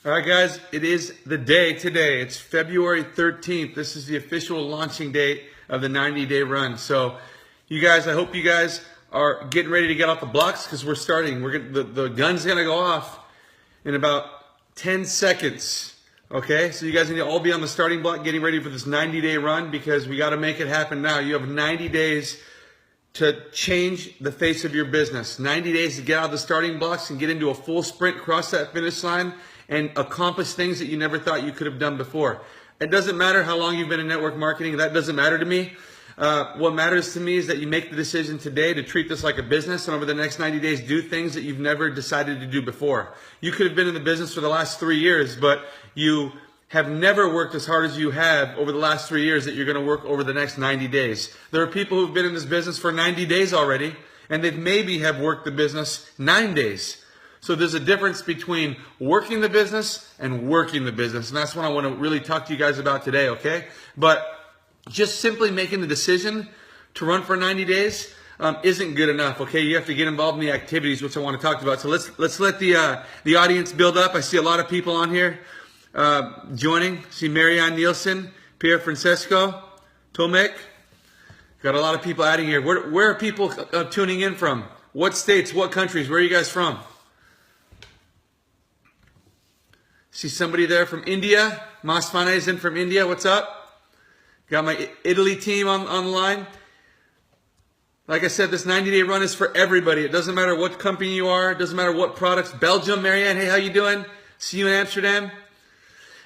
All right, guys, it is the day today. It's February 13th. This is the official launching date of the 90-day run. So, you guys, I hope you guys are getting ready to get off the blocks because we're starting. The gun's going to go off in about 10 seconds. Okay, so you guys need to all be on the starting block getting ready for this 90-day run because we got to make it happen now. You have 90 days to change the face of your business. 90 days to get out of the starting blocks and get into a full sprint, cross that finish line, and accomplish things that you never thought you could have done before. It doesn't matter how long you've been in network marketing. That doesn't matter to me. What matters to me is that you make the decision today to treat this like a business and over the next 90 days do things that you've never decided to do before. You could have been in the business for the last 3 years, but you have never worked as hard as you have over the last 3 years that you're going to work over the next 90 days. There are people who've been in this business for 90 days already, and they maybe have worked the business 9 days. So there's a difference between working the business and working the business. And that's what I want to really talk to you guys about today, okay? But just simply making the decision to run for 90 days isn't good enough, okay? You have to get involved in the activities, which I want to talk about. So let's let the audience build up. I see a lot of people on here joining. See Marianne Nielsen, Pierre Francesco, Tomek. Got a lot of people adding here. Where are people tuning in from? What states, what countries? Where are you guys from? See somebody there from India. Masfane is in from India. What's up? Got my Italy team on the line. Like I said, this 90-day run is for everybody. It doesn't matter what company you are. It doesn't matter what products. Belgium, Marianne, hey, how you doing? See you in Amsterdam.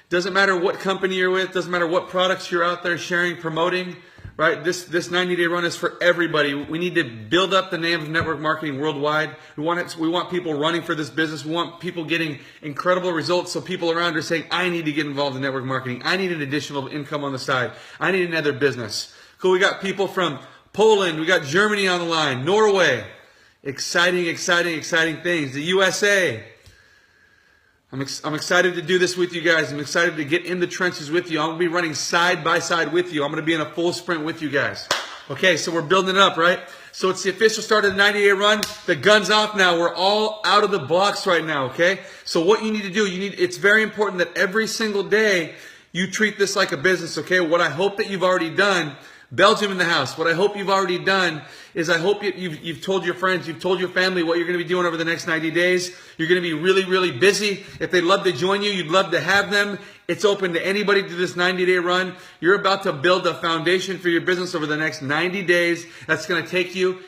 Doesn't matter what company you're with. Doesn't matter what products you're out there sharing, promoting. Right? This 90-day run is for everybody. We need to build up the name of network marketing worldwide. We want people running for this business. We want people getting incredible results so people around are saying, I need to get involved in network marketing. I need an additional income on the side. I need another business. Cool. We got people from Poland. We got Germany on the line. Norway. Exciting, exciting, exciting things. The USA. I'm excited to do this with you guys. I'm excited to get in the trenches with you. I'm going to be running side by side with you. I'm going to be in a full sprint with you guys. Okay, so we're building it up, right? So it's the official start of the 90-day run. The gun's off now. We're all out of the blocks right now, okay? So what you need to do, it's very important that every single day you treat this like a business, okay? What I hope that you've already done, Belgium in the house, what I hope you've already done is I hope you've told your friends, you've told your family what you're going to be doing over the next 90 days. You're going to be really, really busy. If they'd love to join you, you'd love to have them. It's open to anybody to this 90-day run. You're about to build a foundation for your business over the next 90 days. That's going to take you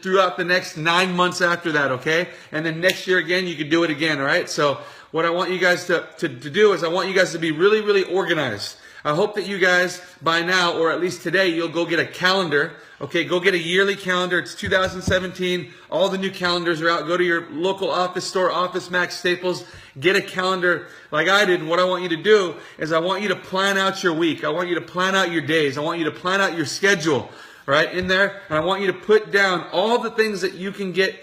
throughout the next 9 months after that, okay? And then next year again, you could do it again, all right? So what I want you guys to do is I want you guys to be really, really organized. I hope that you guys, by now, or at least today, you'll go get a calendar. Okay, go get a yearly calendar. It's 2017. All the new calendars are out. Go to your local office store, Office Max, Staples. Get a calendar like I did. And what I want you to do is I want you to plan out your week. I want you to plan out your days. I want you to plan out your schedule, right, in there. And I want you to put down all the things that you can get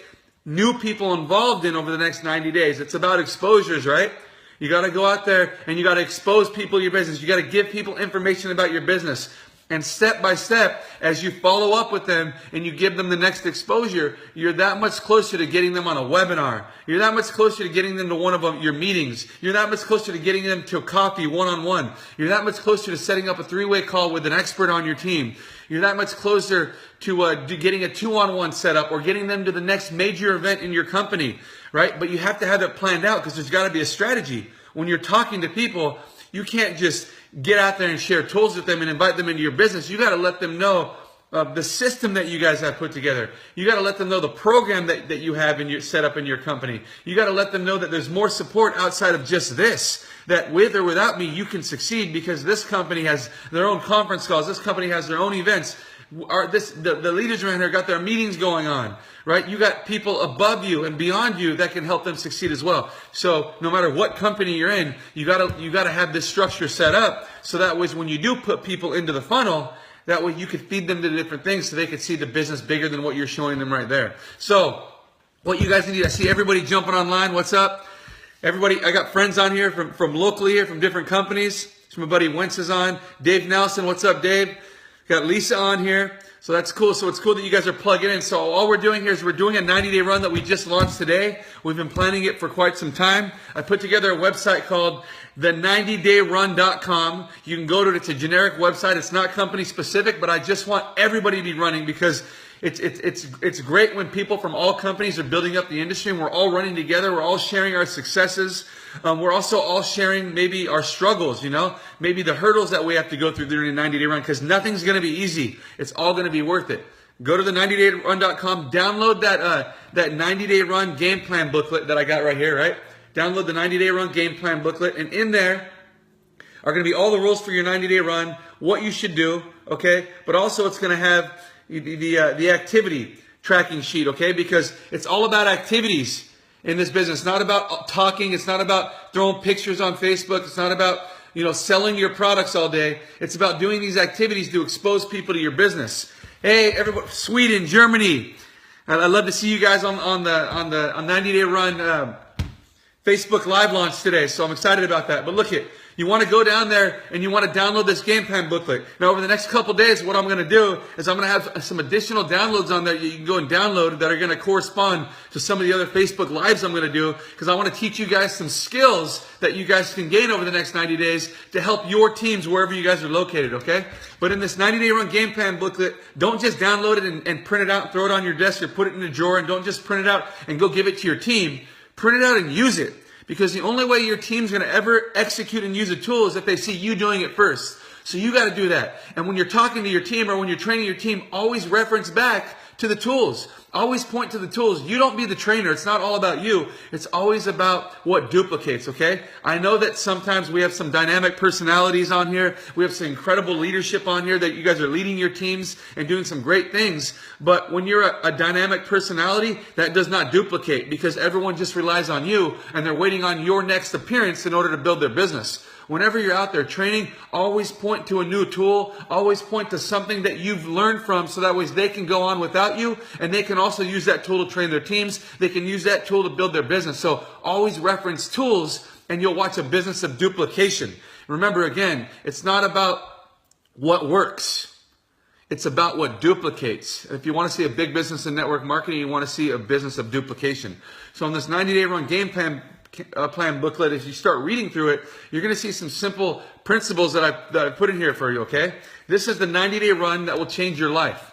new people involved in over the next 90 days. It's about exposures, right? You got to go out there and you got to expose people to your business. You got to give people information about your business. And step by step, as you follow up with them and you give them the next exposure, you're that much closer to getting them on a webinar. You're that much closer to getting them to one of your meetings. You're that much closer to getting them to a coffee one-on-one. You're that much closer to setting up a 3-way call with an expert on your team. You're that much closer to getting a 2-on-1 set up or getting them to the next major event in your company, right? But you have to have it planned out because there's got to be a strategy. When you're talking to people, you can't just get out there and share tools with them and invite them into your business. You got to let them know the system that you guys have put together. You got to let them know the program that you have set up in your company. You got to let them know that there's more support outside of just this. That with or without me, you can succeed because this company has their own conference calls. This company has their own events. The leaders around here got their meetings going on, right? You got people above you and beyond you that can help them succeed as well. So no matter what company you're in, you gotta have this structure set up so that way when you do put people into the funnel, that way you could feed them to different things so they could see the business bigger than what you're showing them right there. So what you guys need, I see everybody jumping online. What's up? Everybody, I got friends on here from locally here, from different companies. So my buddy Wentz is on. Dave Nelson, what's up, Dave? Got Lisa on here. So that's cool. So it's cool that you guys are plugging in. So all we're doing here is we're doing a 90-day run that we just launched today. We've been planning it for quite some time. I put together a website called the90dayrun.com. You can go to it. It's a generic website. It's not company specific, but I just want everybody to be running because it's great when people from all companies are building up the industry and we're all running together. We're all sharing our successes. We're also all sharing maybe our struggles, maybe the hurdles that we have to go through during a 90-day run, because nothing's going to be easy. It's all going to be worth it. Go to the 90dayrun.com, download that 90-day run game plan booklet that I got right here, right? Download the 90-day run game plan booklet, and in there are going to be all the rules for your 90-day run, what you should do, okay? But also it's going to have the activity tracking sheet, okay? Because it's all about activities in this business. It's not about talking. It's not about throwing pictures on Facebook. It's not about, selling your products all day. It's about doing these activities to expose people to your business. Hey, everybody, Sweden, Germany. I'd love to see you guys on 90-day run Facebook live launch today. So I'm excited about that. But look it. You want to go down there and you want to download this game plan booklet. Now, over the next couple days, what I'm going to do is I'm going to have some additional downloads on there you can go and download that are going to correspond to some of the other Facebook Lives I'm going to do, because I want to teach you guys some skills that you guys can gain over the next 90 days to help your teams wherever you guys are located, okay? But in this 90-day run game plan booklet, don't just download it and print it out and throw it on your desk or put it in a drawer, and don't just print it out and go give it to your team. Print it out and use it. Because the only way your team's going to ever execute and use a tool is if they see you doing it first. So you got to do that. And when you're talking to your team or when you're training your team, always reference back to the tools. Always point to the tools. You don't be the trainer. It's not all about you. It's always about what duplicates, okay? I know that sometimes we have some dynamic personalities on here. We have some incredible leadership on here that you guys are leading your teams and doing some great things. But when you're a dynamic personality, that does not duplicate, because everyone just relies on you and they're waiting on your next appearance in order to build their business. Whenever you're out there training, always point to a new tool. Always point to something that you've learned from, so that way they can go on without you, and they can also use that tool to train their teams. They can use that tool to build their business. So always reference tools, and you'll watch a business of duplication. Remember, again, it's not about what works. It's about what duplicates. If you want to see a big business in network marketing, you want to see a business of duplication. So in this 90-day run game plan booklet, as you start reading through it, you're going to see some simple principles that I put in here for you, okay? This is the 90-day run that will change your life.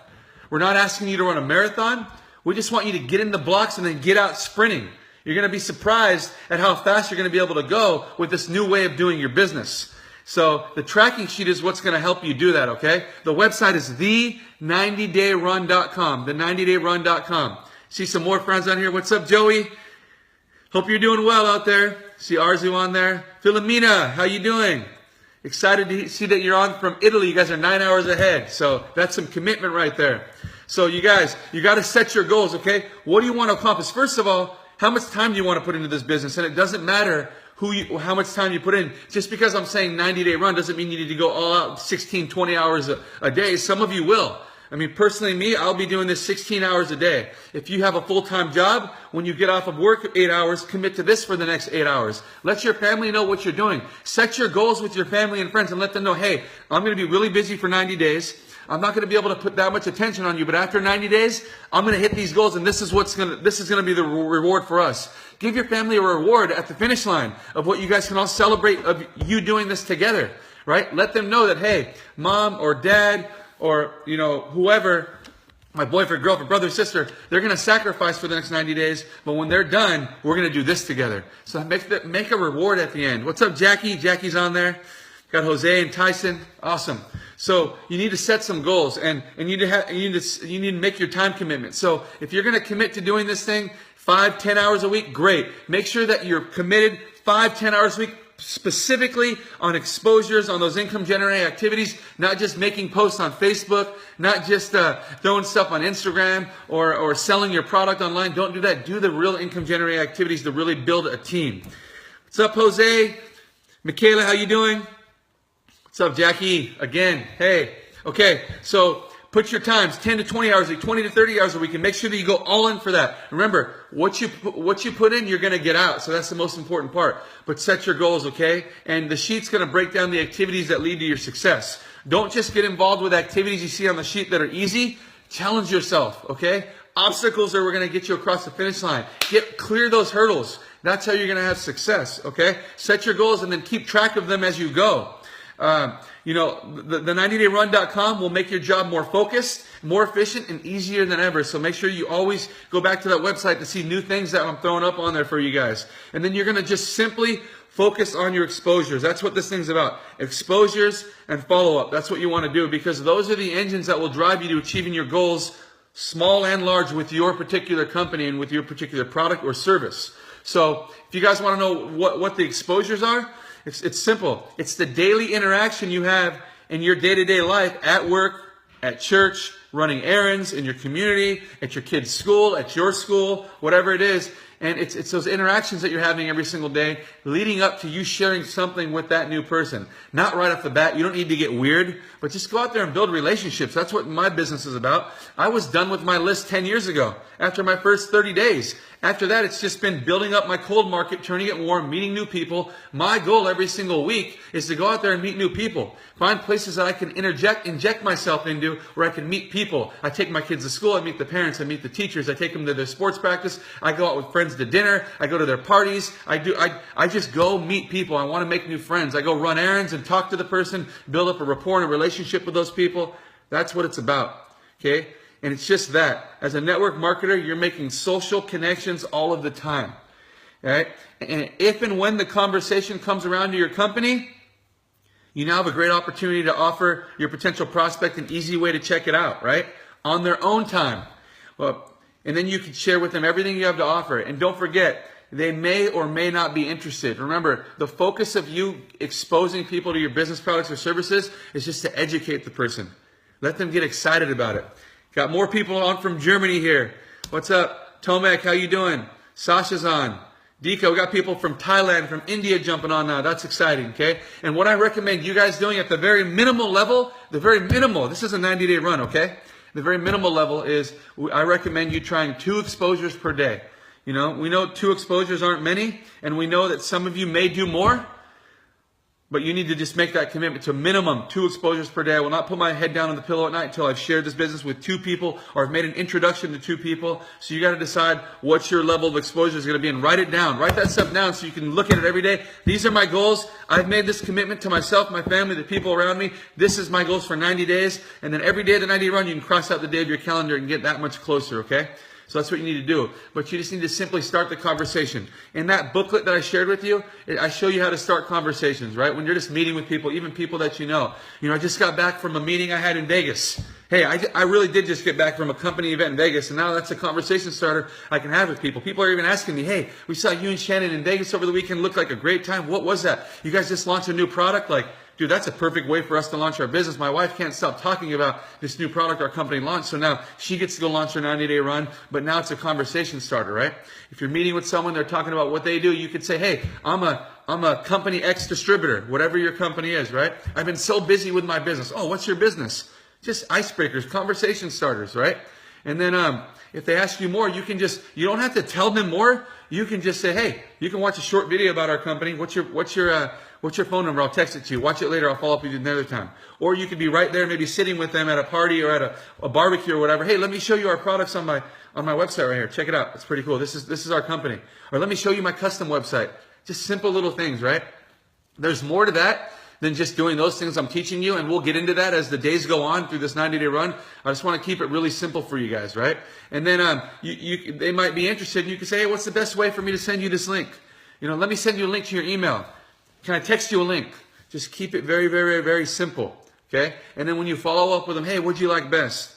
We're not asking you to run a marathon. We just want you to get in the blocks and then get out sprinting. You're going to be surprised at how fast you're going to be able to go with this new way of doing your business. So the tracking sheet is what's going to help you do that, okay? The website is the90dayrun.com, the90dayrun.com. See some more friends on here. What's up, Joey? Hope you're doing well out there. See Arzu on there. Philomena, how you doing? Excited to see that you're on from Italy. You guys are 9 hours ahead. So that's some commitment right there. So you guys, you got to set your goals, okay? What do you want to accomplish? First of all, how much time do you want to put into this business? And it doesn't matter how much time you put in. Just because I'm saying 90-day run doesn't mean you need to go all out 16, 20 hours a day. Some of you will. I mean, personally, me, I'll be doing this 16 hours a day. If you have a full-time job, when you get off of work 8 hours, commit to this for the next 8 hours. Let your family know what you're doing. Set your goals with your family and friends and let them know, hey, I'm going to be really busy for 90 days. I'm not going to be able to put that much attention on you, but after 90 days, I'm going to hit these goals, and this is going to be the reward for us. Give your family a reward at the finish line of what you guys can all celebrate of you doing this together, right? Let them know that, hey, mom or dad or, whoever, my boyfriend, girlfriend, brother, sister, they're going to sacrifice for the next 90 days, but when they're done, we're going to do this together. So make a reward at the end. What's up, Jackie? Jackie's on there. Got Jose and Tyson. Awesome. So you need to set some goals, and you need to make your time commitment. So if you're going to commit to doing this thing 5-10 hours a week, great. Make sure that you're committed 5-10 hours a week, specifically on exposures, on those income generating activities, not just making posts on Facebook, not just throwing stuff on Instagram or selling your product online. Don't do that. Do the real income generating activities to really build a team. What's up, Jose? Michaela, how you doing? What's up, Jackie? Again, hey. Okay, so put your times, 10 to 20 hours a week, 20 to 30 hours a week, and make sure that you go all in for that. Remember, what you put in, you're going to get out. So that's the most important part. But set your goals, okay? And the sheet's going to break down the activities that lead to your success. Don't just get involved with activities you see on the sheet that are easy. Challenge yourself, okay? Obstacles are going to get you across the finish line. Clear those hurdles. That's how you're going to have success, okay? Set your goals and then keep track of them as you go. The 90dayrun.com will make your job more focused, more efficient, and easier than ever. So make sure you always go back to that website to see new things that I'm throwing up on there for you guys. And then you're going to just simply focus on your exposures. That's what this thing's about. Exposures and follow-up. That's what you want to do, because those are the engines that will drive you to achieving your goals, small and large, with your particular company and with your particular product or service. So if you guys want to know what the exposures are, it's simple. It's the daily interaction you have in your day-to-day life, at work, at church, running errands, in your community, at your kid's school, at your school, whatever it is. And it's those interactions that you're having every single day leading up to you sharing something with that new person. Not right off the bat. You don't need to get weird, but just go out there and build relationships. That's what my business is about. I was done with my list 10 years ago after my first 30 days. After that, it's just been building up my cold market, turning it warm, meeting new people. My goal every single week is to go out there and meet new people. Find places that I can inject myself into where I can meet people. I take my kids to school, I meet the parents, I meet the teachers, I take them to their sports practice, I go out with friends to dinner, I go to their parties, I just go meet people. I want to make new friends. I go run errands and talk to the person, build up a rapport and a relationship with those people. That's what it's about, okay? And it's just that. As a network marketer, you're making social connections all of the time. Right? And if and when the conversation comes around to your company, you now have a great opportunity to offer your potential prospect an easy way to check it out, right? On their own time. Well, and then you can share with them everything you have to offer. And don't forget, they may or may not be interested. Remember, the focus of you exposing people to your business products or services is just to educate the person. Let them get excited about it. Got more people on from Germany here. What's up? Tomek, how you doing? Sasha's on. Dika, we got people from Thailand, from India jumping on now. That's exciting, okay? And what I recommend you guys doing at the very minimal level, this is a 90-day run, okay? The very minimal level is, I recommend you trying 2 exposures per day. You know, we know 2 exposures aren't many, and we know that some of you may do more, but you need to just make that commitment to minimum 2 exposures per day. I will not put my head down on the pillow at night until I've shared this business with 2 people or I've made an introduction to 2 people. So you got to decide what your level of exposure is going to be and write it down. Write that stuff down so you can look at it every day. These are my goals. I've made this commitment to myself, my family, the people around me. This is my goals for 90 days. And then every day of the 90-day run, you can cross out the day of your calendar and get that much closer, okay? So that's what you need to do. But you just need to simply start the conversation. In that booklet that I shared with you, I show you how to start conversations, right? When you're just meeting with people, even people that you know. You know, I just got back from a meeting I had in Vegas. Hey, I really did just get back from a company event in Vegas, and now that's a conversation starter I can have with people. People are even asking me, hey, we saw you and Shannon in Vegas over the weekend. Looked like a great time. What was that? You guys just launched a new product? Like, dude, that's a perfect way for us to launch our business. My wife can't stop talking about this new product our company launched. So now she gets to go launch her 90-day run, but now it's a conversation starter, right? If you're meeting with someone, they're talking about what they do, you could say, hey, I'm a company X distributor, whatever your company is, right? I've been so busy with my business. Oh, what's your business? Just icebreakers, conversation starters, right? And then if they ask you more, you don't have to tell them more. You can just say, hey, you can watch a short video about our company. What's your phone number? I'll text it to you. Watch it later. I'll follow up with you another time. Or you could be right there, maybe sitting with them at a party or at a barbecue or whatever. Hey, let me show you our products on my website right here. Check it out. It's pretty cool. This is our company. Or let me show you my custom website. Just simple little things, right? There's more to that than just doing those things I'm teaching you, and we'll get into that as the days go on through this 90-day run. I just want to keep it really simple for you guys, right? And then they might be interested, and you can say, hey, what's the best way for me to send you this link? You know, let me send you a link to your email. Can I text you a link? Just keep it very, very, very simple, okay? And then when you follow up with them, hey, what'd you like best?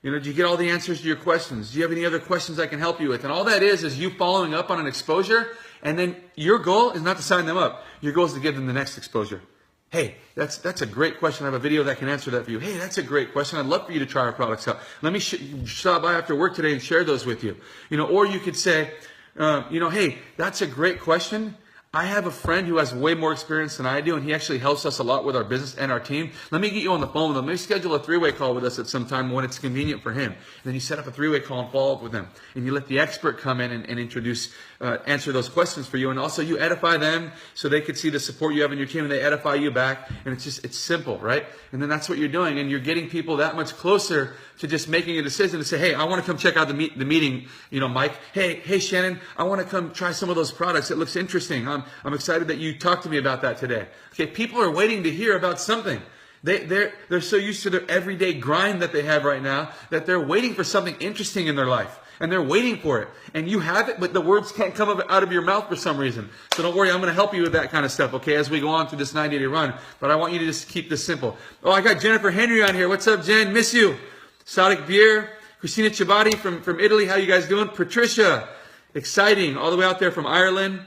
You know, did you get all the answers to your questions? Do you have any other questions I can help you with? And all that is you following up on an exposure, and then your goal is not to sign them up. Your goal is to give them the next exposure. Hey, that's a great question. I have a video that can answer that for you. Hey, that's a great question. I'd love for you to try our products out. Let me stop by after work today and share those with you. You know, or you could say, hey, that's a great question. I have a friend who has way more experience than I do, and he actually helps us a lot with our business and our team. Let me get you on the phone with him. Maybe schedule a three-way call with us at some time when it's convenient for him. And then you set up a three-way call and follow up with him. And you let the expert come in and introduce, answer those questions for you. And also you edify them so they can see the support you have in your team, and they edify you back. And it's simple, right? And then that's what you're doing. And you're getting people that much closer to just making a decision to say, hey, I want to come check out the meeting, Mike. Hey, Shannon, I want to come try some of those products. It looks interesting. I'm excited that you talked to me about that today. Okay, people are waiting to hear about something. They're so used to their everyday grind that they have right now that they're waiting for something interesting in their life. And they're waiting for it. And you have it, but the words can't come out of your mouth for some reason. So don't worry, I'm going to help you with that kind of stuff, okay, as we go on through this 90-day run. But I want you to just keep this simple. Oh, I got Jennifer Henry on here. What's up, Jen? Miss you. Sadik Beer, Christina Chabati from Italy. How you guys doing? Patricia, exciting, all the way out there from Ireland.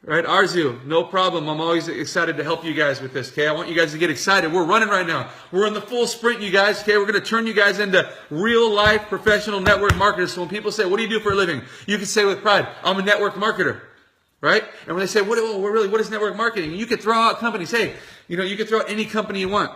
Right, Arzu, no problem. I'm always excited to help you guys with this, okay? I want you guys to get excited. We're running right now. We're in the full sprint, you guys, okay? We're going to turn you guys into real-life professional network marketers. So when people say, what do you do for a living? You can say with pride, I'm a network marketer, right? And when they say, what is network marketing? You could throw out companies. Hey, you could throw out any company you want.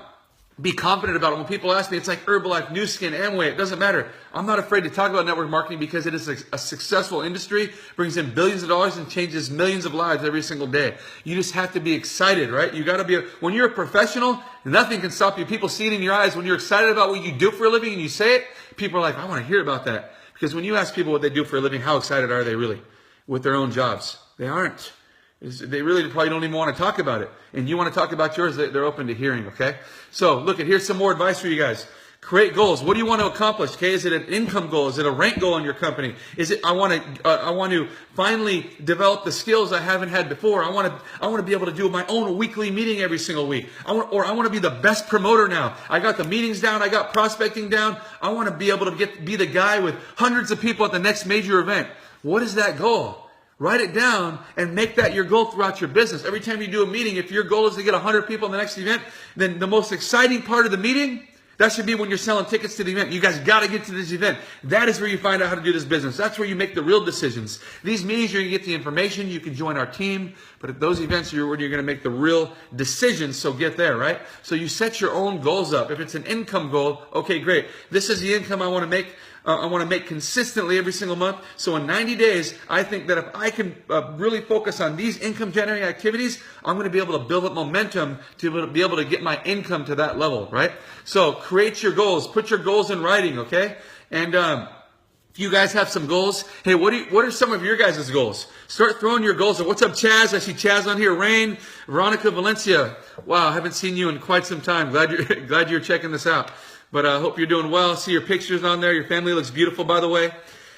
Be confident about it. When people ask me, it's like Herbalife, Nu Skin, Amway. It doesn't matter. I'm not afraid to talk about network marketing because it is a successful industry, brings in billions of dollars, and changes millions of lives every single day. You just have to be excited, right? You got to be. When you're a professional, nothing can stop you. People see it in your eyes. When you're excited about what you do for a living and you say it, people are like, I want to hear about that. Because when you ask people what they do for a living, how excited are they really with their own jobs? They aren't. They really probably don't even want to talk about it. And you want to talk about yours, they're open to hearing, okay? So, look, here's some more advice for you guys. Create goals. What do you want to accomplish? Okay, is it an income goal? Is it a rank goal in your company? Is it I want to finally develop the skills I haven't had before? I want to be able to do my own weekly meeting every single week. I want to be the best promoter now. I got the meetings down. I got prospecting down. I want to be able to be the guy with hundreds of people at the next major event. What is that goal? Write it down and make that your goal throughout your business. Every time you do a meeting, if your goal is to get 100 people in the next event, then the most exciting part of the meeting, that should be when you're selling tickets to the event. You guys got to get to this event. That is where you find out how to do this business. That's where you make the real decisions. These meetings, you're going to get the information. You can join our team. But at those events, you're where you're going to make the real decisions. So get there, right? So you set your own goals up. If it's an income goal, okay, great. This is the income I want to make. I want to make consistently every single month. So in 90 days, I think that if I can really focus on these income generating activities, I'm going to be able to build up momentum to be able to get my income to that level, right? So create your goals. Put your goals in writing, okay? And if you guys have some goals, hey, what are some of your guys' goals? Start throwing your goals. What's up, Chaz? I see Chaz on here. Rain, Veronica Valencia. Wow, I haven't seen you in quite some time. Glad you're checking this out. But I hope you're doing well. See your pictures on there. Your family looks beautiful, by the way.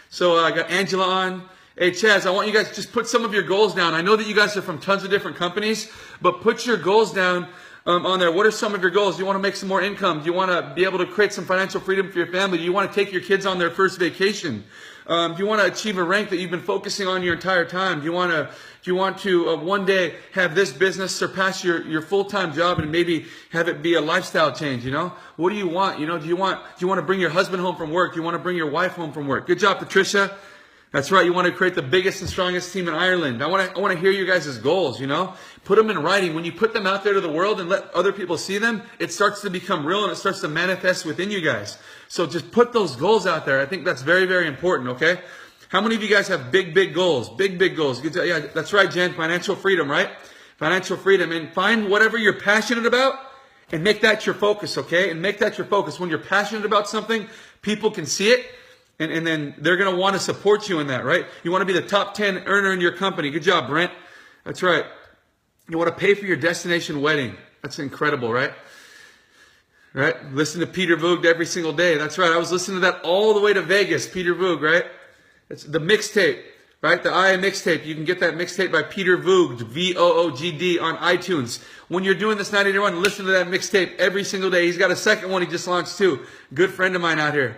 So I got Angela on. Hey, Chaz, I want you guys to just put some of your goals down. I know that you guys are from tons of different companies, but put your goals down on there. What are some of your goals? Do you want to make some more income? Do you want to be able to create some financial freedom for your family? Do you want to take your kids on their first vacation? Do you want to achieve a rank that you've been focusing on your entire time? Do you want to one day have this business surpass your full-time job and maybe have it be a lifestyle change? What do you want? Do you want to bring your husband home from work? Do you want to bring your wife home from work? Good job, Patricia. That's right. You want to create the biggest and strongest team in Ireland. I want to hear you guys' goals, Put them in writing. When you put them out there to the world and let other people see them, it starts to become real and it starts to manifest within you guys. So just put those goals out there. I think that's very, very important, okay? How many of you guys have big, big goals? Big, big goals. Yeah, that's right, Jen. Financial freedom, right? Financial freedom. And find whatever you're passionate about and make that your focus, okay? And make that your focus. When you're passionate about something, people can see it. And then they're going to want to support you in that, right? You want to be the top 10 earner in your company. Good job, Brent. That's right. You want to pay for your destination wedding. That's incredible, right? Right? Listen to Peter Voogd every single day. That's right. I was listening to that all the way to Vegas. Peter Voogd, right? It's the mixtape, right? The IA mixtape. You can get that mixtape by Peter Voogd, Voogd, on iTunes. When you're doing this 90-day run, listen to that mixtape every single day. He's got a second one he just launched too. Good friend of mine out here.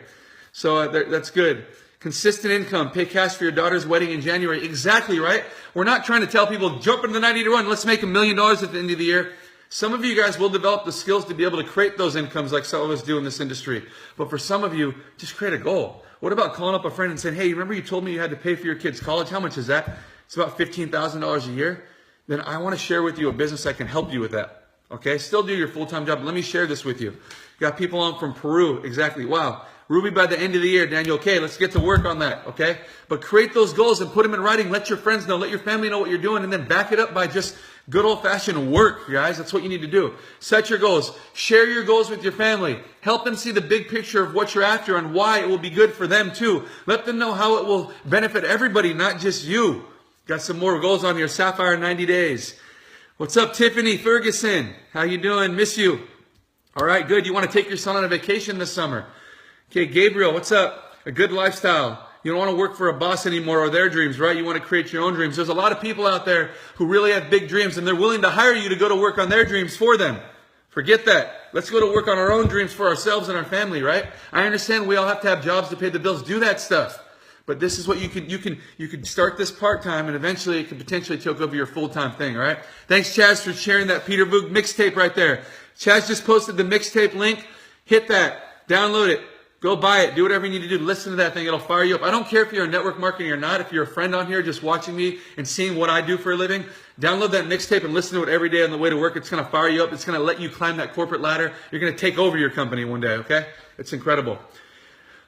So that's good. Consistent income. Pay cash for your daughter's wedding in January. Exactly, right? We're not trying to tell people, jump into the 90-day run. Let's make $1 million at the end of the year. Some of you guys will develop the skills to be able to create those incomes like some of us do in this industry. But for some of you, just create a goal. What about calling up a friend and saying, hey, remember you told me you had to pay for your kid's college? How much is that? It's about $15,000 a year. then I want to share with you a business that can help you with that. Okay? Still do your full-time job. Let me share this with you. Got people on from Peru. Exactly. Wow. Ruby, by the end of the year, Daniel, okay, let's get to work on that, okay? But create those goals and put them in writing. Let your friends know, let your family know what you're doing, and then back it up by just good old-fashioned work, guys. That's what you need to do. Set your goals. Share your goals with your family. Help them see the big picture of what you're after and why it will be good for them, too. Let them know how it will benefit everybody, not just you. Got some more goals on here. Sapphire 90 days. What's up, Tiffany Ferguson? How you doing? Miss you. All right, good. You want to take your son on a vacation this summer. Okay, Gabriel, what's up? A good lifestyle. You don't want to work for a boss anymore or their dreams, right? You want to create your own dreams. There's a lot of people out there who really have big dreams, and they're willing to hire you to go to work on their dreams for them. Forget that. Let's go to work on our own dreams for ourselves and our family, right? I understand we all have to have jobs to pay the bills. Do that stuff. But this is what you can start this part-time, and eventually it can potentially take over your full-time thing, all right? Thanks, Chaz, for sharing that Peter Voog mixtape right there. Chaz just posted the mixtape link. Hit that. Download it. Go buy it. Do whatever you need to do. Listen to that thing. It'll fire you up. I don't care if you're in network marketing or not. If you're a friend on here just watching me and seeing what I do for a living, download that mixtape and listen to it every day on the way to work. It's going to fire you up. It's going to let you climb that corporate ladder. You're going to take over your company one day, okay? It's incredible.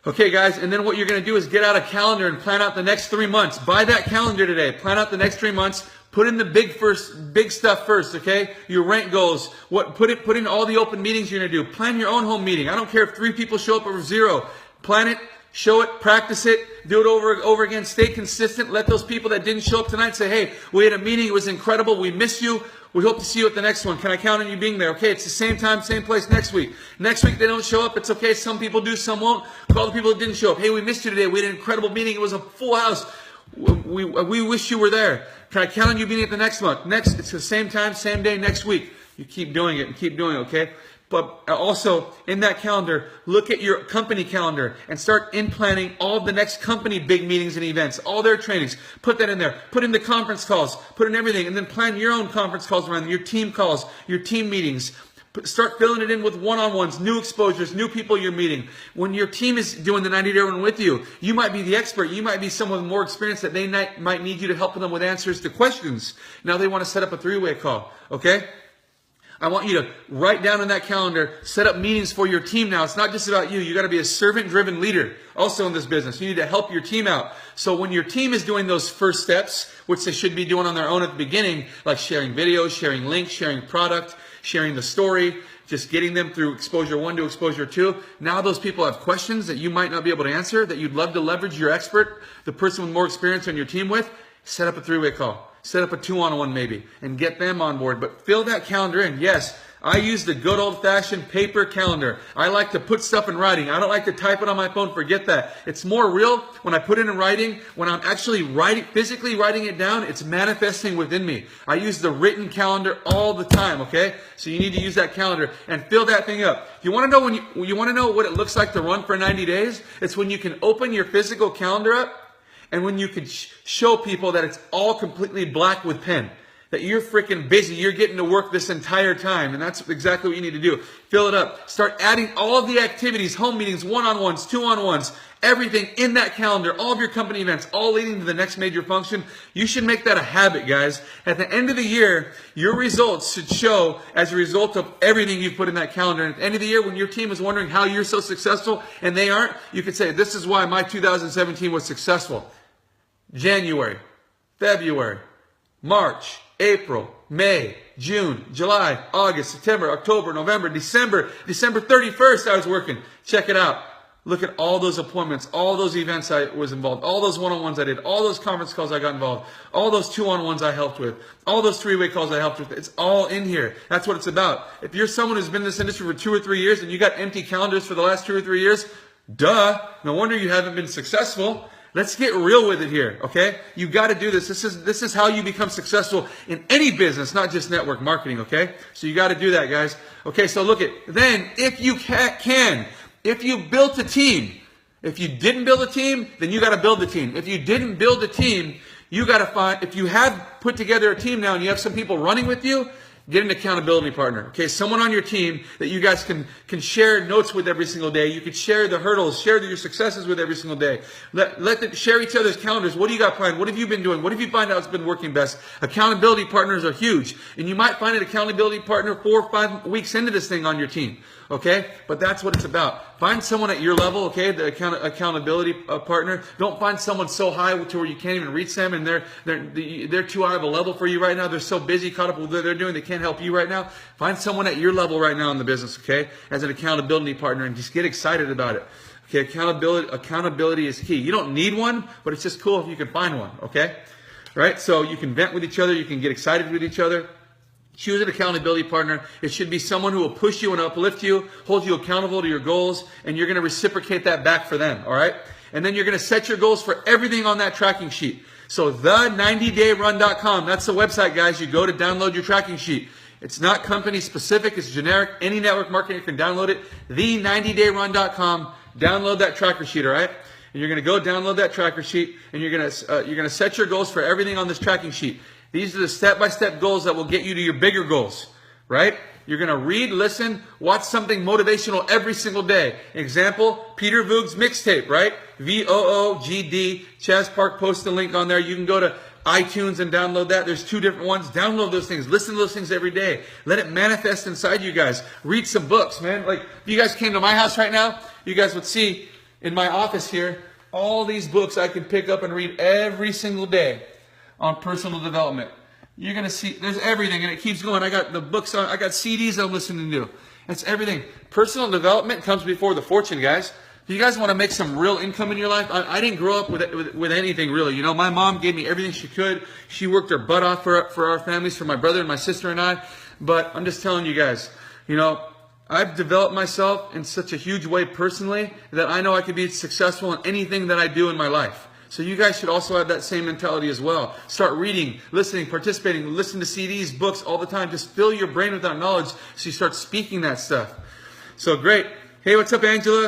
Okay, guys, and then what you're going to do is get out a calendar and plan out the next 3 months. Buy that calendar today. Plan out the next 3 months. Put in the big stuff first, okay? Your rank goals. Put in all the open meetings you're going to do. Plan your own home meeting. I don't care if 3 people show up or 0. Plan it, show it, practice it, do it over again. Stay consistent. Let those people that didn't show up tonight say, hey, we had a meeting. It was incredible. We miss you. We hope to see you at the next one. Can I count on you being there? Okay, it's the same time, same place next week. Next week they don't show up. It's okay. Some people do, some won't. Call the people that didn't show up. Hey, we missed you today. We had an incredible meeting. It was a full house. We wish you were there. Can I count on you being at the next month? It's the same time, same day, next week. You keep doing it and keep doing it, okay? But also, in that calendar, look at your company calendar and start in-planning all the next company big meetings and events, all their trainings. Put that in there. Put in the conference calls. Put in everything. And then plan your own conference calls around your team calls, your team meetings. Start filling it in with one-on-ones, new exposures, new people you're meeting. When your team is doing the 90-day run with you, you might be the expert. You might be someone with more experience that they might need you to help them with answers to questions. Now they want to set up a 3-way call, okay? I want you to write down on that calendar, set up meetings for your team now. It's not just about you. You got to be a servant-driven leader also in this business. You need to help your team out. So when your team is doing those first steps, which they should be doing on their own at the beginning, like sharing videos, sharing links, sharing product, sharing the story, just getting them through exposure 1 to exposure 2. Now those people have questions that you might not be able to answer, that you'd love to leverage your expert, the person with more experience on your team with. Set up a 3-way call. Set up a 2-on-1 maybe and get them on board. But fill that calendar in. Yes, I use the good old-fashioned paper calendar. I like to put stuff in writing. I don't like to type it on my phone. Forget that. It's more real when I put it in writing. When I'm actually physically writing it down, it's manifesting within me. I use the written calendar all the time, okay? So you need to use that calendar and fill that thing up. You want to know when you want to know what it looks like to run for 90 days? It's when you can open your physical calendar up and when you can show people that it's all completely black with pen. That you're freaking busy. You're getting to work this entire time. And that's exactly what you need to do. Fill it up. Start adding all of the activities, home meetings, 1-on-1s, 2-on-1s, everything in that calendar, all of your company events, all leading to the next major function. You should make that a habit, guys. At the end of the year, your results should show as a result of everything you've put in that calendar. And at the end of the year, when your team is wondering how you're so successful and they aren't, you could say, this is why my 2017 was successful. January, February, March, April, May, June, July, August, September, October, November, December 31st I was working. Check it out. Look at all those appointments, all those events I was involved, all those 1-on-1s I did, all those conference calls I got involved, all those 2-on-1s I helped with, all those 3-way calls I helped with. It's all in here. That's what it's about. If you're someone who's been in this industry for 2 or 3 years and you got empty calendars for the last 2 or 3 years, duh, no wonder you haven't been successful. Let's get real with it here, okay? You got to do this. This is how you become successful in any business, not just network marketing, okay? So you got to do that, guys. Okay, so look at, then if you can, if you built a team, if you didn't build a team, then you got to build a team. If you didn't build a team, you got to find, if you have put together a team now and you have some people running with you, Get an accountability partner. Okay, someone on your team that you guys can share notes with every single day. You can share the hurdles, share your successes with every single day. Let them share each other's calendars. What do you got planned? What have you been doing? What have you find out has been working best? Accountability partners are huge, and you might find an accountability partner 4 or 5 weeks into this thing on your team. Okay, but that's what it's about. Find someone at your level. Okay, the accountability partner. Don't find someone so high to where you can't even reach them, and they're too high of a level for you right now. They're so busy, caught up with what they're doing, they can't help you right now. Find someone at your level right now in the business. Okay, as an accountability partner, and just get excited about it. Okay, accountability is key. You don't need one, but it's just cool if you can find one. Okay, right? So you can vent with each other. You can get excited with each other. Choose an accountability partner. It should be someone who will push you and uplift you, hold you accountable to your goals, and you're going to reciprocate that back for them, all right? And then you're going to set your goals for everything on that tracking sheet. So the90dayrun.com, that's the website, guys. You go to download your tracking sheet. It's not company specific. It's generic. Any network marketer can download it. The90dayrun.com. Download that tracker sheet, all right? And you're going to go download that tracker sheet, and you're going to set your goals for everything on this tracking sheet. These are the step-by-step goals that will get you to your bigger goals, right? You're going to read, listen, watch something motivational every single day. Example, Peter Voogd's mixtape, right? VOOGD. Chaz Park posted a link on there. You can go to iTunes and download that. There's 2 different ones. Download those things. Listen to those things every day. Let it manifest inside you guys. Read some books, man. Like, if you guys came to my house right now, you guys would see in my office here all these books I could pick up and read every single day on personal development. You're going to see, there's everything, and it keeps going. I got the books on, I got CDs I'm listening to. It's everything. Personal development comes before the fortune, guys. If you guys want to make some real income in your life, I didn't grow up with anything really. You know, my mom gave me everything she could. She worked her butt off for our families, for my brother and my sister and I. But I'm just telling you guys, you know, I've developed myself in such a huge way personally that I know I can be successful in anything that I do in my life. So you guys should also have that same mentality as well. Start reading, listening, participating, listen to CDs, books all the time. Just fill your brain with that knowledge so you start speaking that stuff. So great. Hey, what's up, Angela?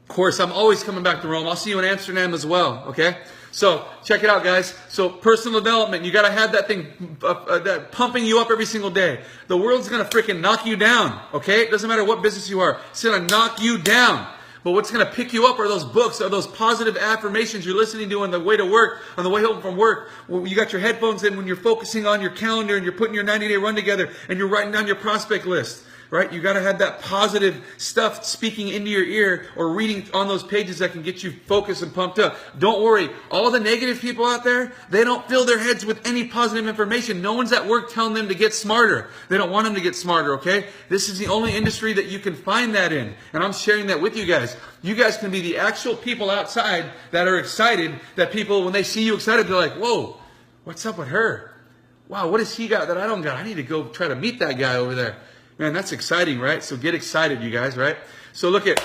Of course, I'm always coming back to Rome. I'll see you in Amsterdam as well, okay? So check it out, guys. So personal development, you got to have that thing that pumping you up every single day. The world's going to freaking knock you down, okay? It doesn't matter what business you are. It's going to knock you down. But what's going to pick you up are those books, are those positive affirmations you're listening to on the way to work, on the way home from work. When you got your headphones in, when you're focusing on your calendar and you're putting your 90-day run together and you're writing down your prospect list. Right? You got to have that positive stuff speaking into your ear or reading on those pages that can get you focused and pumped up. Don't worry. All the negative people out there, they don't fill their heads with any positive information. No one's at work telling them to get smarter. They don't want them to get smarter, okay? This is the only industry that you can find that in. And I'm sharing that with you guys. You guys can be the actual people outside that are excited, that people, when they see you excited, they're like, whoa, what's up with her? Wow, what has he got that I don't got? I need to go try to meet that guy over there. Man, that's exciting, right? So get excited, you guys, right? So look at,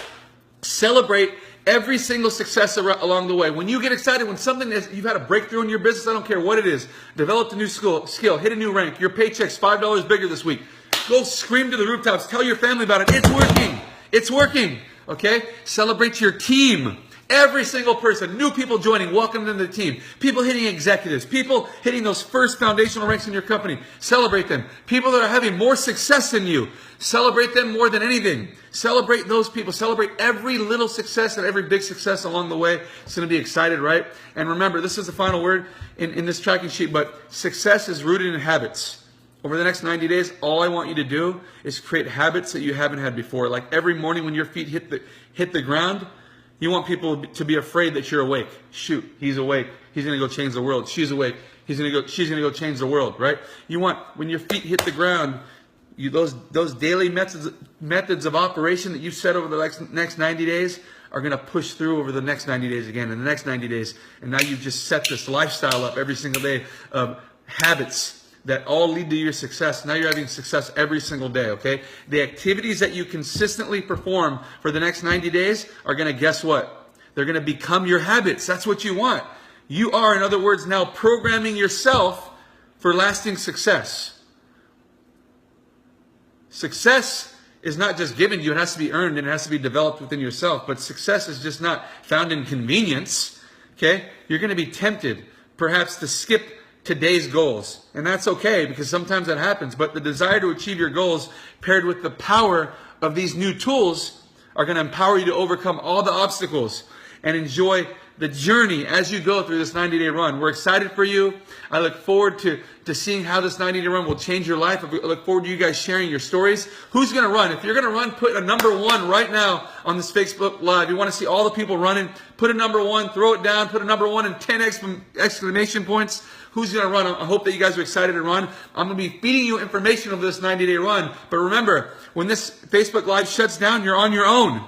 celebrate every single success along the way. When you get excited, when something is, you've had a breakthrough in your business, I don't care what it is, developed a new skill, hit a new rank, your paycheck's $5 bigger this week. Go scream to the rooftops, tell your family about it. It's working. It's working. Okay? Celebrate your team. Every single person, new people joining, welcome them to the team. People hitting executives, people hitting those first foundational ranks in your company. Celebrate them. People that are having more success than you, celebrate them more than anything. Celebrate those people. Celebrate every little success and every big success along the way. It's going to be excited, right? And remember, this is the final word in this tracking sheet, but success is rooted in habits. Over the next 90 days, all I want you to do is create habits that you haven't had before. Like every morning when your feet hit the ground, you want people to be afraid that you're awake. Shoot, he's awake. He's going to go change the world. She's awake. She's going to go change the world, right? You want, when your feet hit the ground, those daily methods of operation that you set over the next 90 days are going to push through over the next 90 days again and the next 90 days. And now you've just set this lifestyle up every single day of habits that all lead to your success. Now you're having success every single day, okay? The activities that you consistently perform for the next 90 days are going to, guess what? They're going to become your habits. That's what you want. You are, in other words, now programming yourself for lasting success. Success is not just given to you. It has to be earned and it has to be developed within yourself. But success is just not found in convenience, okay? You're going to be tempted, perhaps, to skip today's goals. And that's okay, because sometimes that happens. But the desire to achieve your goals paired with the power of these new tools are going to empower you to overcome all the obstacles and enjoy the journey as you go through this 90-day run. We're excited for you. I look forward to seeing how this 90-day run will change your life. I look forward to you guys sharing your stories. Who's going to run? If you're going to run, put a number 1 right now on this Facebook Live. You want to see all the people running, put a number 1, throw it down, put a number 1 and 10 exclamation points. Who's going to run? I hope that you guys are excited to run. I'm going to be feeding you information of this 90-day run. But remember, when this Facebook Live shuts down, you're on your own.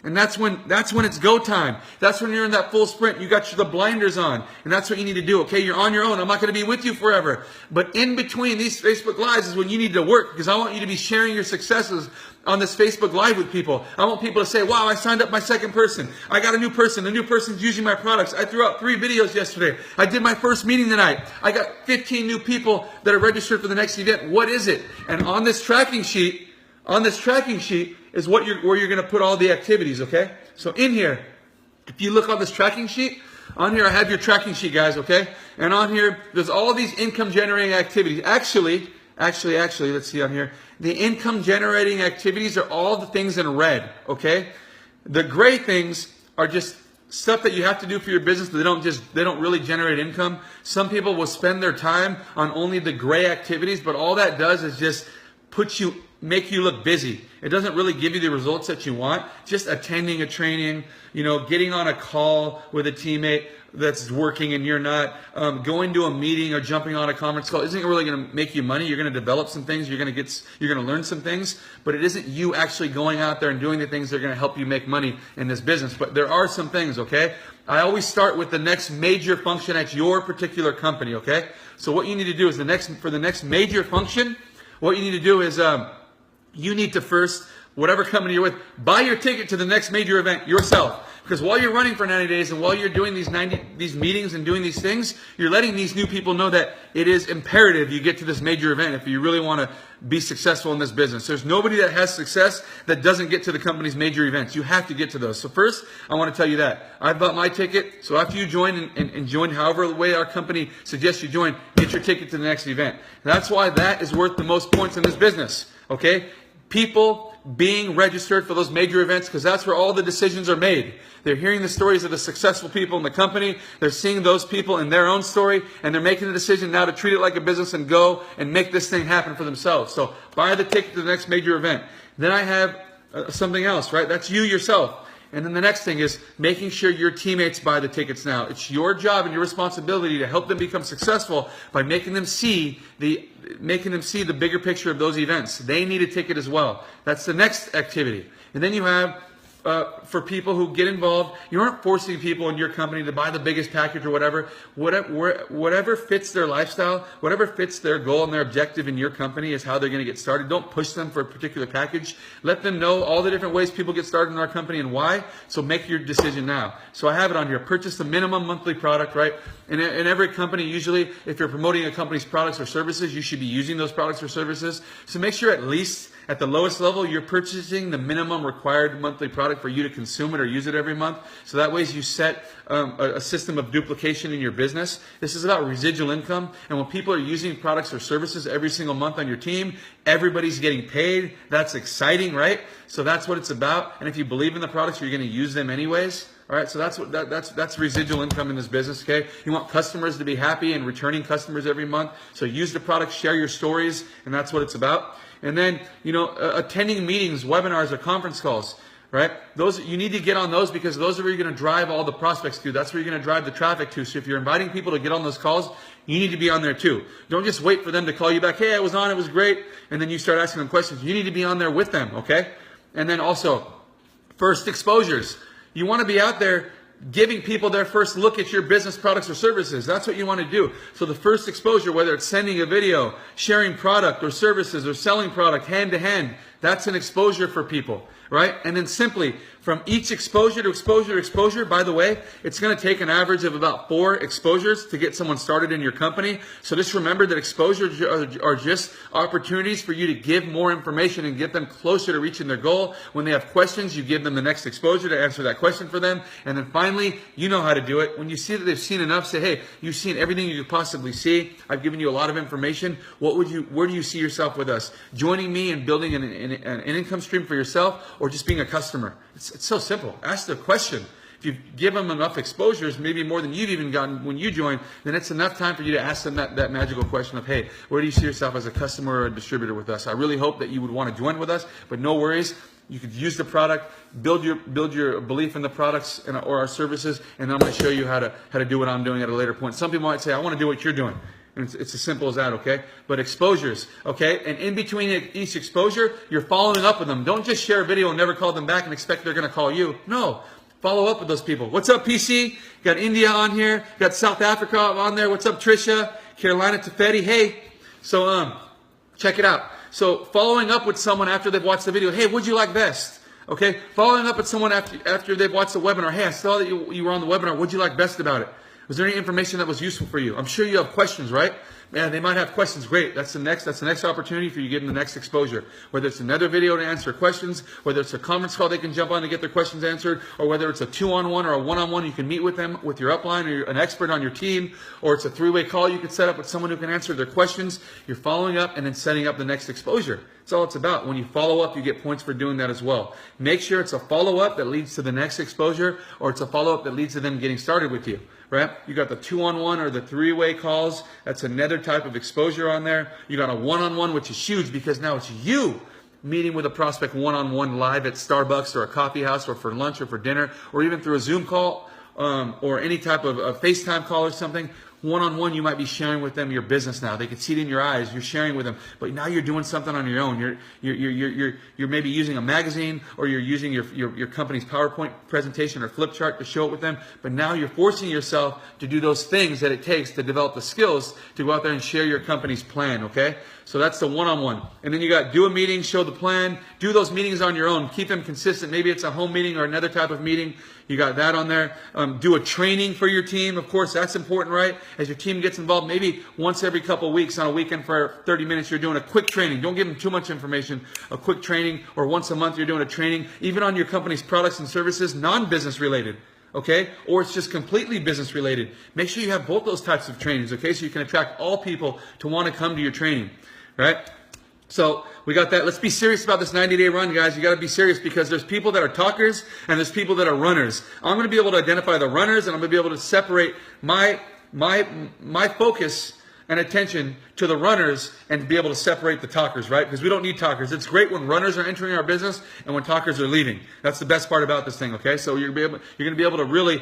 And that's when it's go time. That's when you're in that full sprint. You got the blinders on. And that's what you need to do. Okay, you're on your own. I'm not going to be with you forever. But in between these Facebook Lives is when you need to work, because I want you to be sharing your successes on this Facebook Live with people. I want people to say, wow, I signed up my second person. I got a new person. The new person's using my products. I threw out 3 videos yesterday. I did my first meeting tonight. I got 15 new people that are registered for the next event. What is it? And on this tracking sheet is where you're going to put all the activities, okay? So in here, if you look on this tracking sheet, on here I have your tracking sheet, guys, okay? And on here, there's all these income generating activities. Actually, let's see on here. The income generating activities are all the things in red, okay? The gray things are just stuff that you have to do for your business, but they don't really generate income. Some people will spend their time on only the gray activities, but all that does is just make you look busy. It doesn't really give you the results that you want. Just attending a training, getting on a call with a teammate that's working and you're not, going to a meeting or jumping on a conference call isn't really going to make you money. You're going to develop some things. You're going to learn some things, but it isn't you actually going out there and doing the things that are going to help you make money in this business. But there are some things, okay? I always start with the next major function at your particular company, okay? So what you need to do is for the next major function, what you need to do is, you need to first, whatever company you're with, buy your ticket to the next major event yourself. Because while you're running for 90 days and while you're doing these meetings and doing these things, you're letting these new people know that it is imperative you get to this major event if you really want to be successful in this business. There's nobody that has success that doesn't get to the company's major events. You have to get to those. So first, I want to tell you that. I bought my ticket. So after you join and join however the way our company suggests you join, get your ticket to the next event. That's why that is worth the most points in this business. Okay? People being registered for those major events, because that's where all the decisions are made. They're hearing the stories of the successful people in the company. They're seeing those people in their own story, and they're making the decision now to treat it like a business and go and make this thing happen for themselves. So buy the ticket to the next major event. Then I have something else, right? That's you yourself. And then the next thing is making sure your teammates buy the tickets now. It's your job and your responsibility to help them become successful by making them see the bigger picture of those events. They need a ticket as well. That's the next activity. And then you have, for people who get involved, you aren't forcing people in your company to buy the biggest package or whatever. Whatever fits their lifestyle, whatever fits their goal and their objective in your company is how they're going to get started. Don't push them for a particular package. Let them know all the different ways people get started in our company and why. So make your decision now. So I have it on here. Purchase the minimum monthly product, right? In every company, usually, if you're promoting a company's products or services, you should be using those products or services. So make sure at least at the lowest level, you're purchasing the minimum required monthly product for you to consume it or use it every month. So that way you set a system of duplication in your business. This is about residual income. And when people are using products or services every single month on your team, everybody's getting paid. That's exciting, right? So that's what it's about. And if you believe in the products, you're going to use them anyways. All right, so that's residual income in this business, okay? You want customers to be happy and returning customers every month. So use the product, share your stories, and that's what it's about. And then, attending meetings, webinars, or conference calls, right? Those, you need to get on those because those are where you're going to drive all the prospects to. That's where you're going to drive the traffic to. So if you're inviting people to get on those calls, you need to be on there too. Don't just wait for them to call you back. Hey, I was on, it was great. And then you start asking them questions. You need to be on there with them, okay? And then also, first exposures. You want to be out there giving people their first look at your business products or services. That's what you want to do. So the first exposure, whether it's sending a video, sharing product or services, or selling product hand to hand, that's an exposure for people. right? And then simply from each exposure to exposure to exposure, by the way, it's going to take an average of about 4 exposures to get someone started in your company. So just remember that exposures are just opportunities for you to give more information and get them closer to reaching their goal. When they have questions, you give them the next exposure to answer that question for them. And then finally, you know how to do it. When you see that they've seen enough, say, hey, you've seen everything you could possibly see. I've given you a lot of information. Where do you see yourself with us? Joining me and building an income stream for yourself, or just being a customer? It's so simple. Ask the question. If you give them enough exposures, maybe more than you've even gotten when you join, then it's enough time for you to ask them that magical question of, hey, where do you see yourself as a customer or a distributor with us? I really hope that you would want to join with us, but no worries. You could use the product, build your belief in the products or our services, and then I'm going to show you how to do what I'm doing at a later point. Some people might say, I want to do what you're doing. And it's as simple as that, okay? But exposures, okay? And in between each exposure, you're following up with them. Don't just share a video and never call them back and expect they're going to call you. No. Follow up with those people. What's up, PC? Got India on here. Got South Africa on there. What's up, Trisha? Carolina Tefetti. Hey. So, check it out. So, following up with someone after they've watched the video. Hey, what'd you like best? Okay? Following up with someone after they've watched the webinar. Hey, I saw that you were on the webinar. What'd you like best about it? Was there any information that was useful for you? I'm sure you have questions, right? Man, they might have questions. Great. That's the next opportunity for you to give them the next exposure. Whether it's another video to answer questions, whether it's a conference call they can jump on to get their questions answered, or whether it's a 2-on-1 or a 1-on-1 you can meet with them, with your upline or an expert on your team, or it's a 3-way call you could set up with someone who can answer their questions. You're following up and then setting up the next exposure. That's all it's about. When you follow up, you get points for doing that as well. Make sure it's a follow-up that leads to the next exposure, or it's a follow-up that leads to them getting started with you. Right? You got the 2-on-1 or the 3-way calls. That's another type of exposure on there. You got a 1-on-1, which is huge because now it's you meeting with a prospect 1-on-1 live at Starbucks or a coffee house or for lunch or for dinner, or even through a Zoom call or any type of a FaceTime call or something. 1-on-1, you might be sharing with them your business now. They can see it in your eyes. You're sharing with them, but now you're doing something on your own. You're maybe using a magazine, or you're using your company's PowerPoint presentation or flip chart to show it with them. But now you're forcing yourself to do those things that it takes to develop the skills to go out there and share your company's plan. Okay, so that's the 1-on-1. And then you got do a meeting, show the plan. Do those meetings on your own. Keep them consistent. Maybe it's a home meeting or another type of meeting. You got that on there. Do a training for your team. Of course, that's important, right? As your team gets involved, maybe once every couple of weeks on a weekend for 30 minutes, you're doing a quick training. Don't give them too much information. A quick training, or once a month you're doing a training, even on your company's products and services, non-business related. Okay? Or it's just completely business related. Make sure you have both those types of trainings, okay? So you can attract all people to want to come to your training, right? So we got that. Let's be serious about this 90-day run, guys. You got to be serious, because there's people that are talkers and there's people that are runners. I'm going to be able to identify the runners, and I'm going to be able to separate my focus and attention to the runners and be able to separate the talkers, right? Because we don't need talkers. It's great when runners are entering our business and when talkers are leaving. That's the best part about this thing, okay? So you're going to be able to really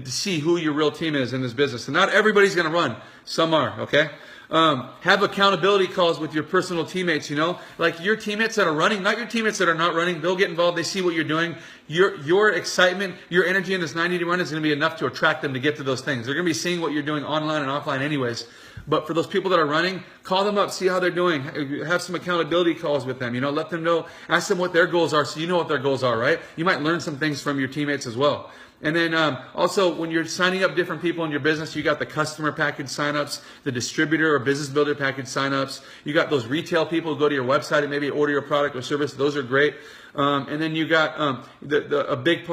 see who your real team is in this business. And not everybody's going to run. Some are, okay? Have accountability calls with your personal teammates, you know, like your teammates that are running, not your teammates that are not running. They'll get involved. They see what you're doing. Your excitement, your energy in this 90-day run is going to be enough to attract them to get to those things. They're going to be seeing what you're doing online and offline anyways. But for those people that are running, call them up, see how they're doing. Have some accountability calls with them, you know, let them know, ask them what their goals are so you know what their goals are, right? You might learn some things from your teammates as well. And then also, when you're signing up different people in your business, you got the customer package signups, the distributor or business builder package signups. You got those retail people who go to your website and maybe order your product or service. Those are great. And then you got a big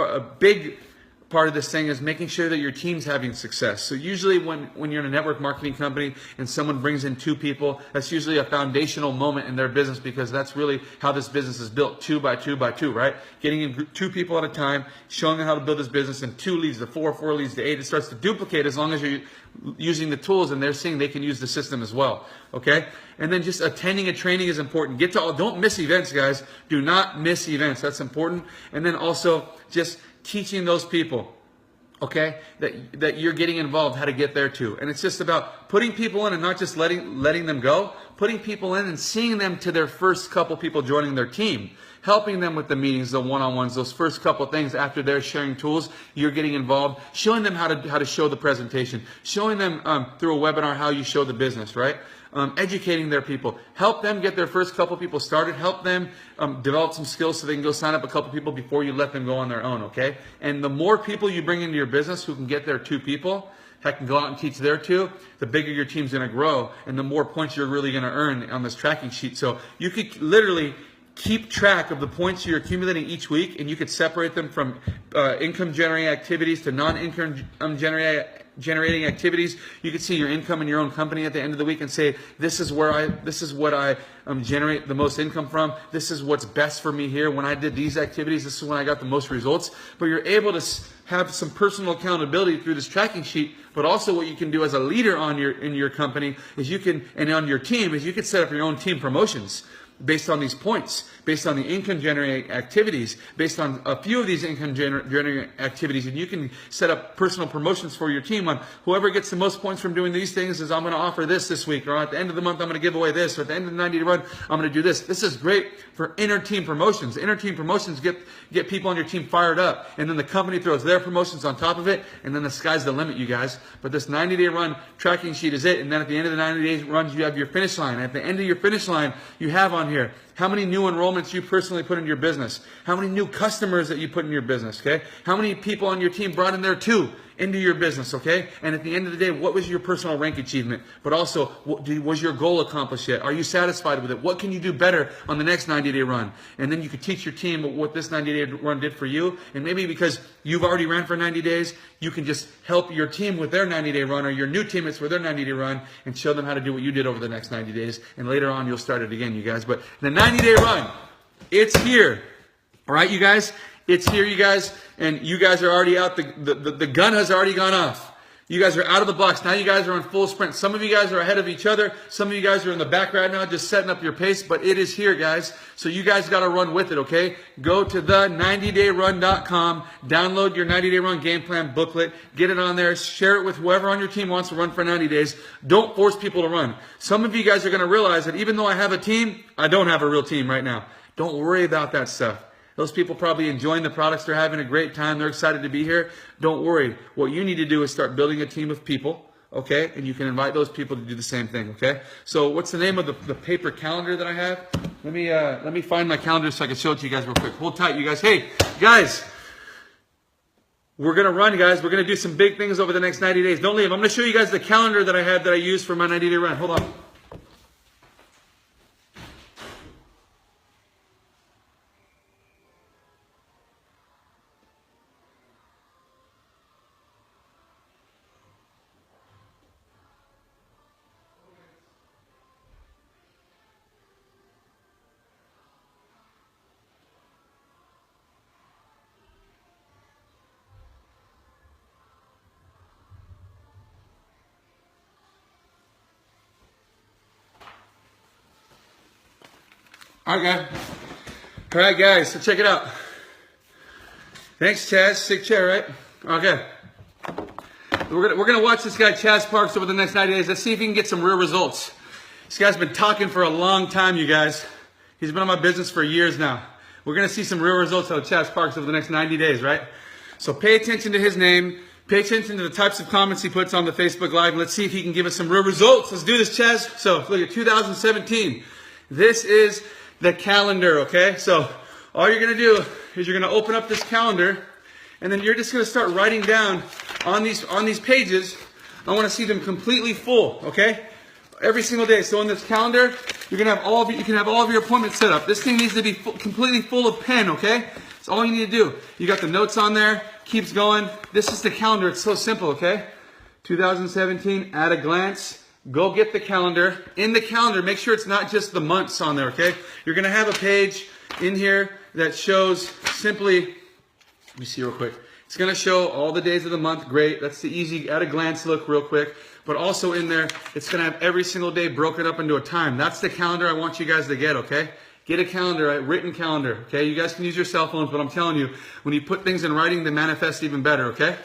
part of this thing is making sure that your team's having success. So usually when you're in a network marketing company and someone brings in 2 people, that's usually a foundational moment in their business, because that's really how this business is built, 2 by 2 by 2, right? Getting in 2 people at a time, showing them how to build this business, and 2 leads to 4, 4 leads to 8. It starts to duplicate as long as you're using the tools and they're seeing they can use the system as well, okay? And then just attending a training is important. Don't miss events, guys. Do not miss events. That's important. And then also just teaching those people, okay, that you're getting involved, how to get there too. And it's just about putting people in and not just letting them go. Putting people in and seeing them to their first couple people joining their team. helping them with the meetings, the one-on-ones, those first couple things after they're sharing tools, you're getting involved, showing them how to show the presentation, showing them through a webinar how you show the business, right? Educating their people, help them get their first couple people started, help them develop some skills so they can go sign up a couple people before you let them go on their own, okay? And the more people you bring into your business who can get their 2 people, heck, can go out and teach their 2, the bigger your team's going to grow and the more points you're really going to earn on this tracking sheet. So you could literally keep track of the points you're accumulating each week, and you could separate them from income generating activities to non-income generating activities. You could see your income in your own company at the end of the week and say, this is what I generate the most income from. This is what's best for me here. When I did these activities, this is when I got the most results. But you're able to have some personal accountability through this tracking sheet. But also what you can do as a leader in your company is and on your team is you can set up your own team promotions based on these points, based on the income generating activities, based on a few of these income generating activities, and you can set up personal promotions for your team on whoever gets the most points from doing these things is I'm going to offer this week, or at the end of the month I'm going to give away this, or at the end of the 90-day run I'm going to do this. This is great for inter-team promotions. Inter-team promotions get people on your team fired up, and then the company throws their promotions on top of it, and then the sky's the limit, you guys. But this 90-day run tracking sheet is it, and then at the end of the 90 days runs you have your finish line. At the end of your finish line you have on here how many new enrollments you personally put into your business, how many new customers that you put in your business, okay? How many people on your team brought in there too into your business, okay? And at the end of the day, what was your personal rank achievement? But also, was your goal accomplished yet? Are you satisfied with it? What can you do better on the next 90-day run? And then you could teach your team what this 90-day run did for you. And maybe because you've already ran for 90 days, you can just help your team with their 90-day run, or your new teammates with their 90-day run, and show them how to do what you did over the next 90 days. And later on, you'll start it again, you guys. But the 90-day run, it's here. All right, you guys? It's here, you guys, and you guys are already out. The gun has already gone off. You guys are out of the box. Now you guys are on full sprint. Some of you guys are ahead of each other. Some of you guys are in the back right now just setting up your pace, but it is here, guys. So you guys got to run with it, okay? Go to the90dayrun.com, download your 90-day run game plan booklet, get it on there, share it with whoever on your team wants to run for 90 days. Don't force people to run. Some of you guys are going to realize that even though I have a team, I don't have a real team right now. Don't worry about that stuff. Those people probably enjoying the products. They're having a great time. They're excited to be here. Don't worry. What you need to do is start building a team of people, okay? And you can invite those people to do the same thing, okay? So what's the name of the paper calendar that I have? Let me find my calendar so I can show it to you guys real quick. Hold tight, you guys. Hey, guys, we're going to run, guys. We're going to do some big things over the next 90 days. Don't leave. I'm going to show you guys the calendar that I have that I use for my 90-day run. Hold on. All right, guys, so check it out. Thanks, Chaz. Sick chair, right? Okay. We're gonna watch this guy, Chaz Parks, over the next 90 days. Let's see if he can get some real results. This guy's been talking for a long time, you guys. He's been on my business for years now. We're gonna see some real results out of Chaz Parks over the next 90 days, right? So pay attention to his name. Pay attention to the types of comments he puts on the Facebook Live. And let's see if he can give us some real results. Let's do this, Chaz. So look at 2017. This is the calendar, okay? So all you're going to do is you're going to open up this calendar, and then you're just going to start writing down on these pages. I want to see them completely full, okay? Every single day. So in this calendar, you're going to have you can have all of your appointments set up. This thing needs to be completely full of pen, okay? That's all you need to do. You got the notes on there, keeps going. This is the calendar. It's so simple, okay? 2017 at a glance. Go get the calendar. In the calendar, make sure it's not just the months on there, okay? You're going to have a page in here that shows simply, let me see real quick. It's going to show all the days of the month. Great. That's the easy at a glance look real quick. But also in there, it's going to have every single day broken up into a time. That's the calendar I want you guys to get, okay? Get a calendar, a written calendar, okay? You guys can use your cell phones, but I'm telling you, when you put things in writing, they manifest even better, okay?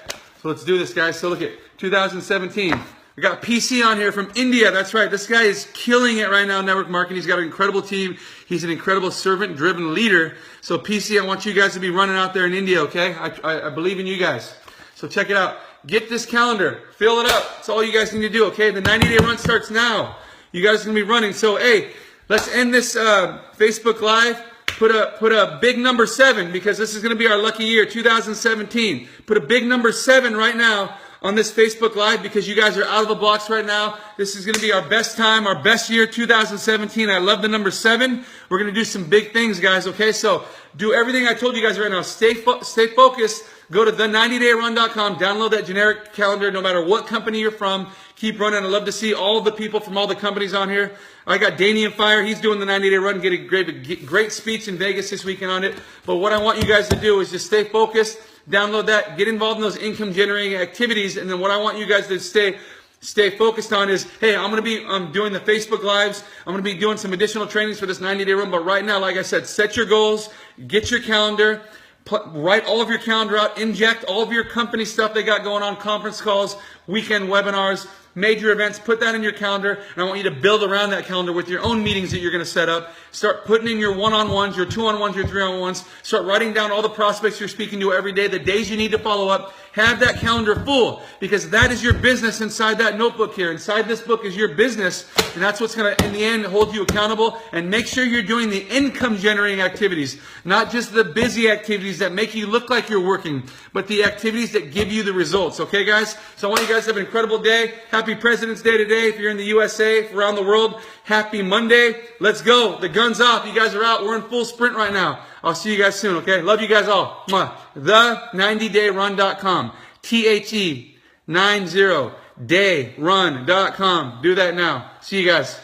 So let's do this, guys. So look at 2017. We got PC on here from India. That's right. This guy is killing it right now in network marketing. He's got an incredible team. He's an incredible servant-driven leader. So PC, I want you guys to be running out there in India, okay? I believe in you guys. So check it out. Get this calendar. Fill it up. That's all you guys need to do, okay? The 90-day run starts now. You guys are going to be running. So, hey, let's end this Facebook Live. Put a big number 7 because this is going to be our lucky year, 2017. Put a big number 7 right now on this Facebook Live because you guys are out of the blocks right now. This is going to be our best time, our best year, 2017. I love the number 7. We're going to do some big things, guys, okay? So do everything I told you guys right now. Stay focused. Go to the90dayrun.com. Download that generic calendar no matter what company you're from. Keep running. I'd love to see all the people from all the companies on here. I got Danny and Fire. He's doing the 90-day run. Get a great speech in Vegas this weekend on it. But what I want you guys to do is just stay focused. Download that. Get involved in those income-generating activities. And then what I want you guys to stay focused on is, hey, I'm going to be doing the Facebook Lives. I'm going to be doing some additional trainings for this 90-day run. But right now, like I said, set your goals. Get your calendar. Write all of your calendar out. Inject all of your company stuff they got going on. Conference calls, weekend webinars, major events. Put that in your calendar. And I want you to build around that calendar with your own meetings that you're going to set up. Start putting in your one-on-ones, your two-on-ones, your three-on-ones. Start writing down all the prospects you're speaking to every day, the days you need to follow up. Have that calendar full because that is your business inside that notebook here. Inside this book is your business, and that's what's going to, in the end, hold you accountable. And make sure you're doing the income-generating activities, not just the busy activities that make you look like you're working, but the activities that give you the results. Okay, guys? So I want you guys to have an incredible day. Happy President's Day today. If you're in the USA, around the world, happy Monday. Let's go. The gun's off. You guys are out. We're in full sprint right now. I'll see you guys soon, okay? Love you guys all. Mwah. The90dayrun.com. THE90dayrun.com. Do that now. See you guys.